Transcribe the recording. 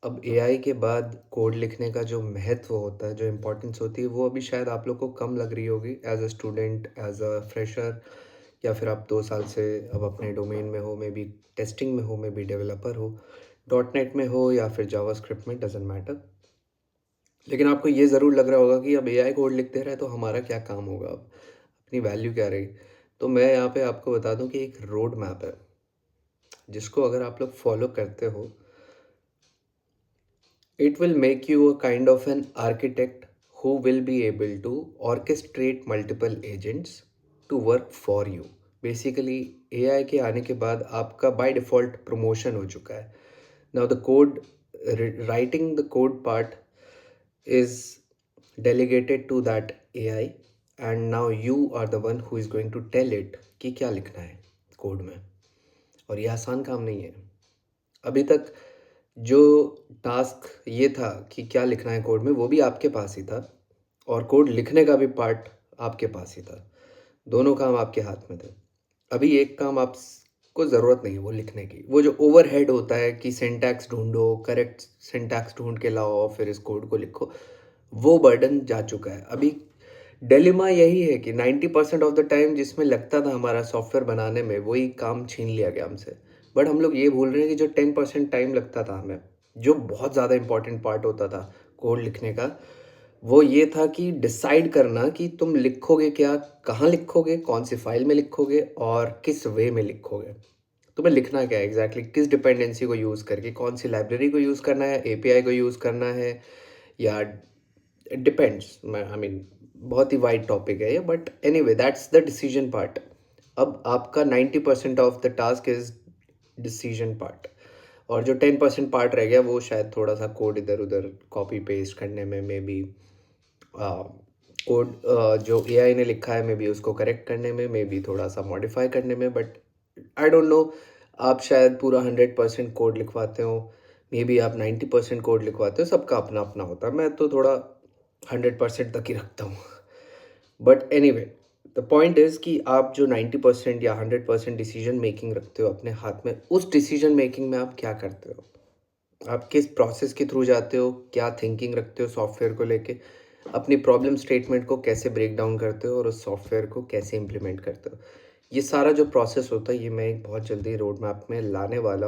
अब एआई के बाद कोड लिखने का जो महत्व होता है, जो इम्पोर्टेंस होती है, वो अभी शायद आप लोग को कम लग रही होगी as a student, as a fresher, या फिर आप 2 साल से अब अपने डोमेन में हो, मे बी टेस्टिंग में हो, मे बी डेवलपर हो, डॉट नेट में हो या फिर जावास्क्रिप्ट में, डज़न्ट मैटर। लेकिन आपको ये ज़रूर लग रहा होगा कि अब एआई कोड लिखते रहे तो हमारा क्या काम होगा अब? अपनी वैल्यू क्या रही? तो मैं यहाँ पे आपको बता दूँ कि एक रोड मैप है, जिसको अगर आप लोग फॉलो करते हो, it will make you a kind of an architect who will be able to orchestrate multiple agents to work for you. Basically, AI के आने के बाद आपका by default promotion हो चुका है. Now the code, writing the code part is delegated to that AI, and now you are the one who is going to tell it कि क्या लिखना है कोड में. और ये आसान काम नहीं है. अभी तक जो टास्क ये था कि क्या लिखना है कोड में, वो भी आपके पास ही था, और कोड लिखने का भी पार्ट आपके पास ही था। दोनों काम आपके हाथ में थे। अभी एक काम आपको ज़रूरत नहीं है वो लिखने की। वो जो ओवरहेड होता है कि सिंटैक्स ढूंढो, करेक्ट सिंटैक्स ढूंढ के लाओ, फिर इस कोड को लिखो, वो बर्डन जा चुका है। अभी डिलेमा यही है कि 90% ऑफ द टाइम जिसमें लगता था हमारा सॉफ्टवेयर बनाने में, वही काम छीन लिया गया हमसे। बट हम लोग ये भूल रहे हैं कि जो 10% टाइम लगता था हमें, जो बहुत ज़्यादा इंपॉर्टेंट पार्ट होता था कोड लिखने का, वो ये था कि डिसाइड करना कि तुम लिखोगे क्या, कहाँ लिखोगे, कौन सी फाइल में लिखोगे और किस वे में लिखोगे। तुम्हें लिखना क्या है एग्जैक्टली, किस डिपेंडेंसी को यूज़ करके, कौन सी लाइब्रेरी को यूज़ करना है, एपीआई को यूज़ करना है, या इट डिपेंड्स। आई मीन बहुत ही वाइड टॉपिक है ये, but anyway that's the decision part. अब आपका 90% of the task is decision part, और जो 10% पार्ट रह गया वो शायद थोड़ा सा कोड इधर उधर कॉपी पेस्ट करने में, मे बी कोड जो एआई ने लिखा है मे बी उसको करेक्ट करने में, मे बी थोड़ा सा मॉडिफाई करने में। बट आई डोंट नो, आप शायद पूरा 100% कोड लिखवाते हो, मे बी आप 90% कोड लिखवाते हो, सबका अपना अपना होता है। मैं तो थोड़ा 100% तक ही रखता हूँ। But anyway, the point is कि आप जो 90% या 100% डिसीजन मेकिंग रखते हो अपने हाथ में, उस डिसीजन मेकिंग में आप क्या करते हो, आप किस प्रोसेस के थ्रू जाते हो, क्या थिंकिंग रखते हो सॉफ्टवेयर को लेके, अपनी प्रॉब्लम स्टेटमेंट को कैसे ब्रेक डाउन करते हो और उस सॉफ्टवेयर को कैसे इम्प्लीमेंट करते हो। ये सारा जो प्रोसेस होता है, ये मैं एक बहुत जल्दी रोड मैप में लाने वाला हूँ।